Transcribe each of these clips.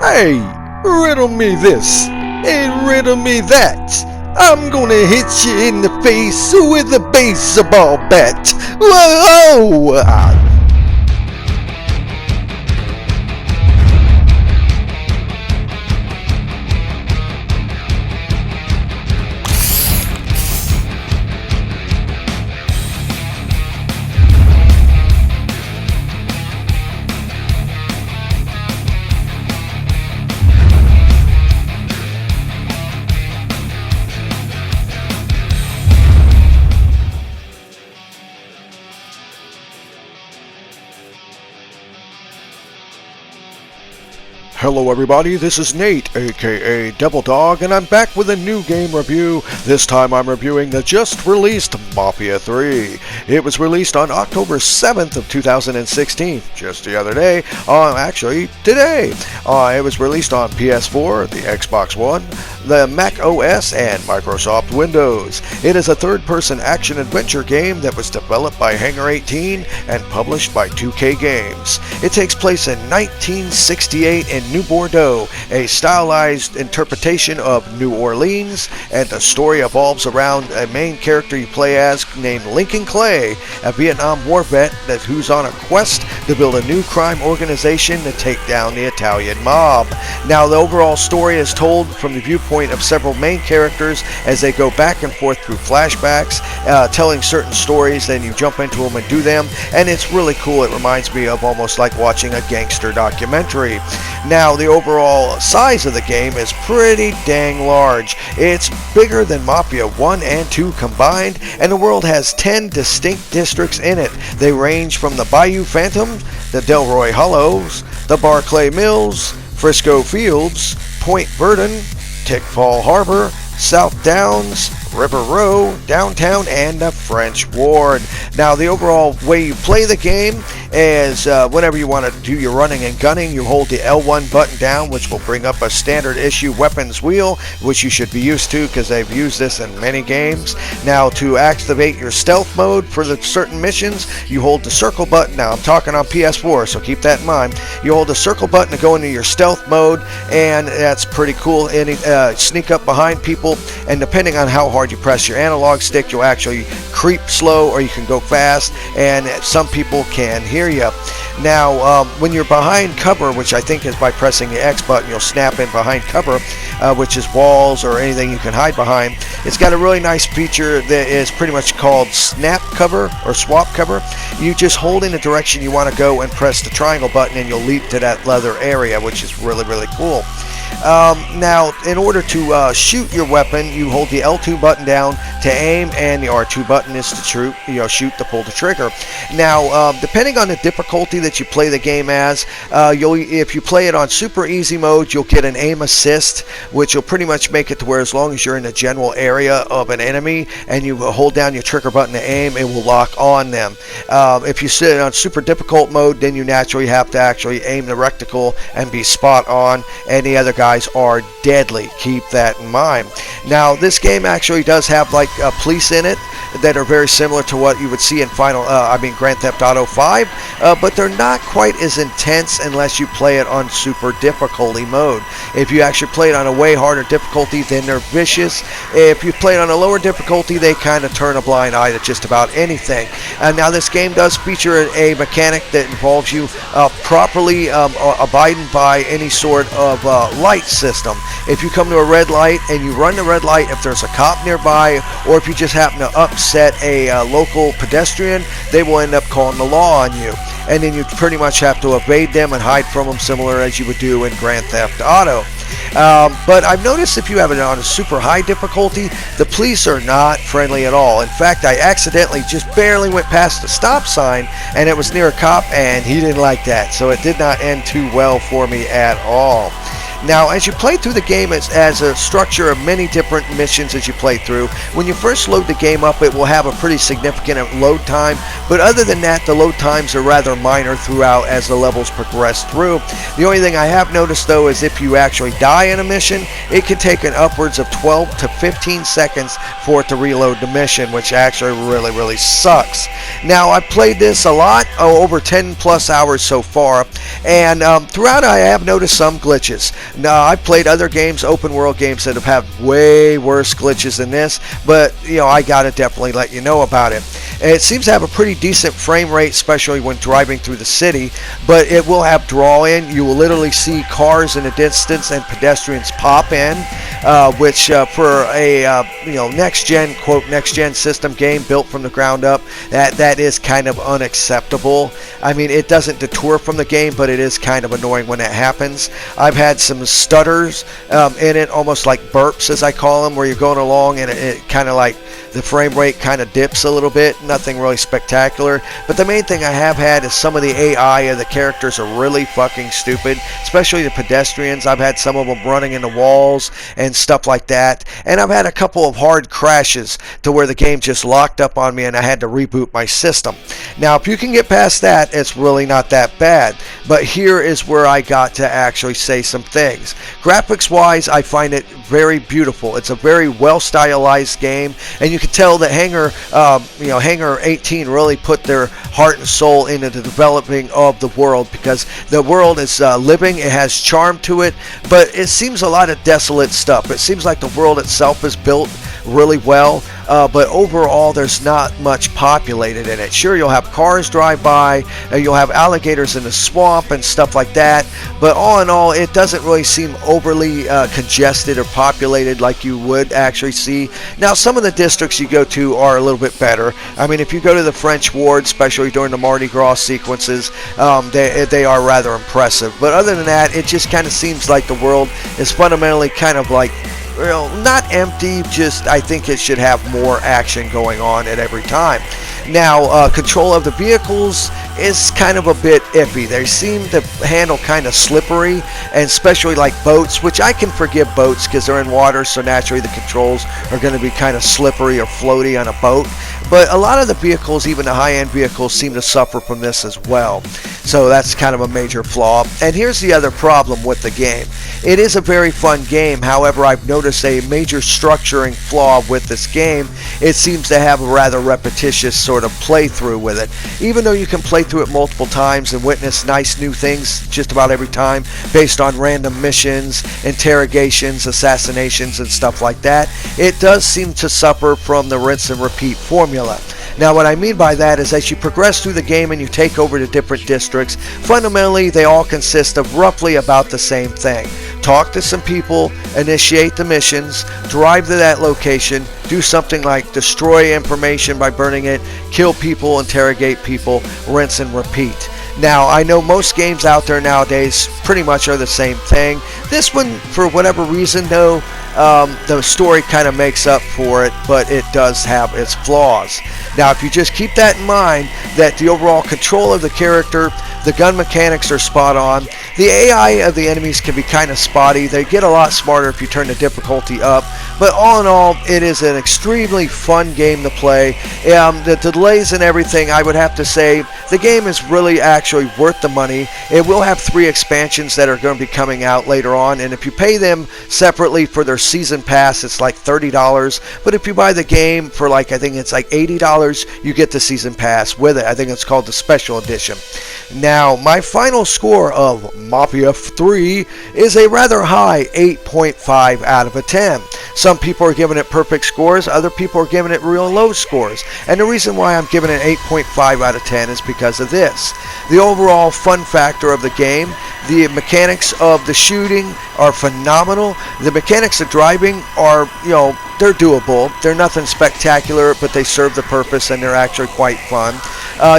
Hey, riddle me this and riddle me that. I'm gonna hit you in the face with a baseball bat. Whoa! Hello everybody, this is Nate, aka Devil Dog, and I'm back with a new game review. This time I'm reviewing the just released Mafia 3. It was released on October 7th of 2016, just the other day, actually today. It was released on PS4, the Xbox One, the Mac OS, and Microsoft Windows. It is a third-person action-adventure game that was developed by Hangar 18 and published by 2K Games. It takes place in 1968 in New Bordeaux, a stylized interpretation of New Orleans, and the story evolves around a main character you play as named Lincoln Clay, a Vietnam War vet who's on a quest to build a new crime organization to take down the Italian mob. Now, the overall story is told from the viewpoint of several main characters as they go back and forth through flashbacks, telling certain stories, then you jump into them and do them, and it's really cool. It reminds me of almost like watching a gangster documentary. Now, the overall size of the game is pretty dang large. It's bigger than Mafia 1 and 2 combined, and the world has 10 distinct districts in it. They range from the Bayou Phantom, the Delroy Hollows, the Barclay Mills, Frisco Fields, Point Verdon, Tickfall Harbor, South Downs, River Row, Downtown, and the French Ward. Now, the overall way you play the game is whenever you want to do your running and gunning, you hold the L1 button down, which will bring up a standard issue weapons wheel, which you should be used to because they've used this in many games. Now, to activate your stealth mode for the certain missions, you hold the circle button. Now, I'm talking on PS4, so keep that in mind. You hold the circle button to go into your stealth mode, and that's pretty cool. Sneak up behind people, and depending on how hard you press your analog stick, you'll actually creep slow or you can go fast, and some people can hear you. Now, when you're behind cover, which I think is by pressing the X button, you'll snap in behind cover, which is walls or anything you can hide behind. It's got a really nice feature that is pretty much called snap cover or swap cover. You just hold in the direction you want to go and press the triangle button, and you'll leap to that leather area, which is really, really cool. Now, in order to shoot your weapon, you hold the L2 button down to aim, and the R2 button is to shoot to pull the trigger. Now, depending on the difficulty that you play the game as, if you play it on super easy mode, you'll get an aim assist, which will pretty much make it to where as long as you're in the general area of an enemy and you hold down your trigger button to aim, it will lock on them. If you sit on super difficult mode, then you naturally have to actually aim the reticle and be spot on, and the other guys are deadly. Keep that in mind. Now, this game actually does have like police in it that are very similar to what you would see in Grand Theft Auto 5, but they're not quite as intense unless you play it on super difficulty mode. If you actually play it on a way harder difficulty, then they're vicious. If you play it on a lower difficulty, they kind of turn a blind eye to just about anything. Now, this game does feature a mechanic that involves you properly abiding by any sort of light system. If you come to a red light and you run the red light, if there's a cop nearby, or if you just happen to upset a local pedestrian, they will end up calling the law on you. And then you pretty much have to evade them and hide from them, similar as you would do in Grand Theft Auto. But I've noticed if you have it on a super high difficulty, the police are not friendly at all. In fact, I accidentally just barely went past the stop sign, and it was near a cop, and he didn't like that. So it did not end too well for me at all. Now, as you play through the game, as a structure of many different missions as you play through, when you first load the game up, it will have a pretty significant load time, but other than that, the load times are rather minor throughout as the levels progress through. The only thing I have noticed, though, is if you actually die in a mission, it can take an upwards of 12 to 15 seconds for it to reload the mission, which actually really sucks. Now, I've played this a lot, over 10 plus hours so far, and throughout I have noticed some glitches. Now, I've played other games, open world games, that have had way worse glitches than this, but I gotta definitely let you know about it. It seems to have a pretty decent frame rate, especially when driving through the city, but it will have draw in. You will literally see cars in the distance and pedestrians pop in, which for a next gen system game built from the ground up, that is kind of unacceptable. I mean, it doesn't detour from the game, but it is kind of annoying when that happens. I've had some stutters in it, almost like burps as I call them, where you're going along and it kind of like the frame rate kind of dips a little bit. Nothing really spectacular, but the main thing I have had is some of the AI of the characters are really fucking stupid, especially the pedestrians. I've had some of them running into walls and stuff like that, and I've had a couple of hard crashes to where the game just locked up on me and I had to reboot my system. Now, if you can get past that, it's really not that bad, but here is where I got to actually say some things. Graphics wise, I find it very beautiful. It's a very well stylized game, and you can tell that Hangar 18 really put their heart and soul into the developing of the world, because the world is living, it has charm to it, but it seems a lot of desolate stuff. It seems like the world itself is built really well, but overall there's not much populated in it. Sure, you'll have cars drive by, you'll have alligators in the swamp and stuff like that, but all in all, it doesn't really seem overly congested or populated like you would actually see. Now, some of the districts you go to are a little bit better. I mean, if you go to the French ward, especially during the Mardi Gras sequences, they are rather impressive. But other than that, it just kind of seems like the world is fundamentally kind of like, not empty, just I think it should have more action going on at every time. Now, control of the vehicles is kind of a bit iffy. They seem to handle kind of slippery, and especially like boats, which I can forgive boats because they're in water, so naturally the controls are going to be kind of slippery or floaty on a boat. But a lot of the vehicles, even the high-end vehicles, seem to suffer from this as well. So that's kind of a major flaw. And here's the other problem with the game. It is a very fun game. However, I've noticed a major structuring flaw with this game. It seems to have a rather repetitious sort of playthrough with it. Even though you can play through it multiple times and witness nice new things just about every time based on random missions, interrogations, assassinations, and stuff like that, it does seem to suffer from the rinse and repeat formula. Now, what I mean by that is as you progress through the game and you take over the different districts, fundamentally they all consist of roughly about the same thing. Talk to some people, initiate the missions, drive to that location, do something like destroy information by burning it, kill people, interrogate people, rinse and repeat. Now, I know most games out there nowadays pretty much are the same thing. This one, for whatever reason though, the story kind of makes up for it, but it does have its flaws. Now, if you just keep that in mind, that the overall control of the character, the gun mechanics are spot on. The AI of the enemies can be kind of spotty. They get a lot smarter if you turn the difficulty up. But all in all, it is an extremely fun game to play. The delays and everything, I would have to say, the game is really actually worth the money. It will have 3 expansions that are going to be coming out later on, and if you pay them separately for their season pass, it's like $30. But if you buy the game for I think it's like $80, you get the season pass with it. I think it's called the special edition. Now, my final score of Mafia 3 is a rather high 8.5 out of a 10. Some people are giving it perfect scores, other people are giving it real low scores. And the reason why I'm giving it 8.5 out of 10 is because of this. The overall fun factor of the game, the mechanics of the shooting are phenomenal. The mechanics of driving are, they're doable. They're nothing spectacular, but they serve the purpose and they're actually quite fun.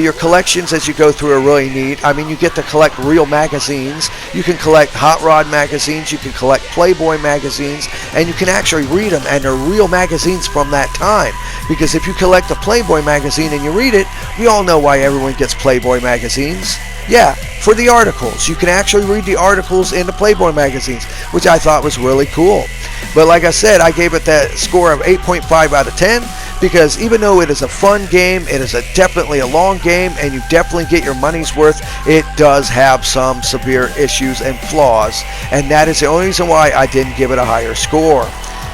Your collections as you go through are really neat. I mean, you get to collect real magazines. You can collect Hot Rod magazines. You can collect Playboy magazines. And you can actually read them. And they're real magazines from that time. Because if you collect a Playboy magazine and you read it, we all know why everyone gets Playboy magazines. Yeah, for the articles. You can actually read the articles in the Playboy magazines, which I thought was really cool. But like I said, I gave it that score of 8.5 out of 10 because even though it is a fun game, it is definitely a long game, and you definitely get your money's worth, it does have some severe issues and flaws, and that is the only reason why I didn't give it a higher score.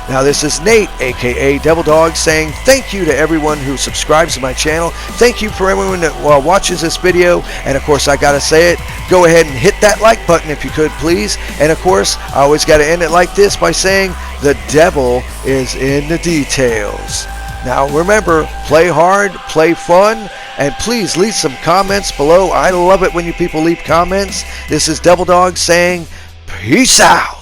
Now this is Nate, aka Devil Dog, saying thank you to everyone who subscribes to my channel. Thank you for everyone that watches this video. And of course, I gotta say it, go ahead and hit that like button if you could, please. And of course, I always gotta end it like this by saying the devil is in the details. Now remember, play hard, play fun, and please leave some comments below. I love it when you people leave comments. This is Devil Dog saying peace out.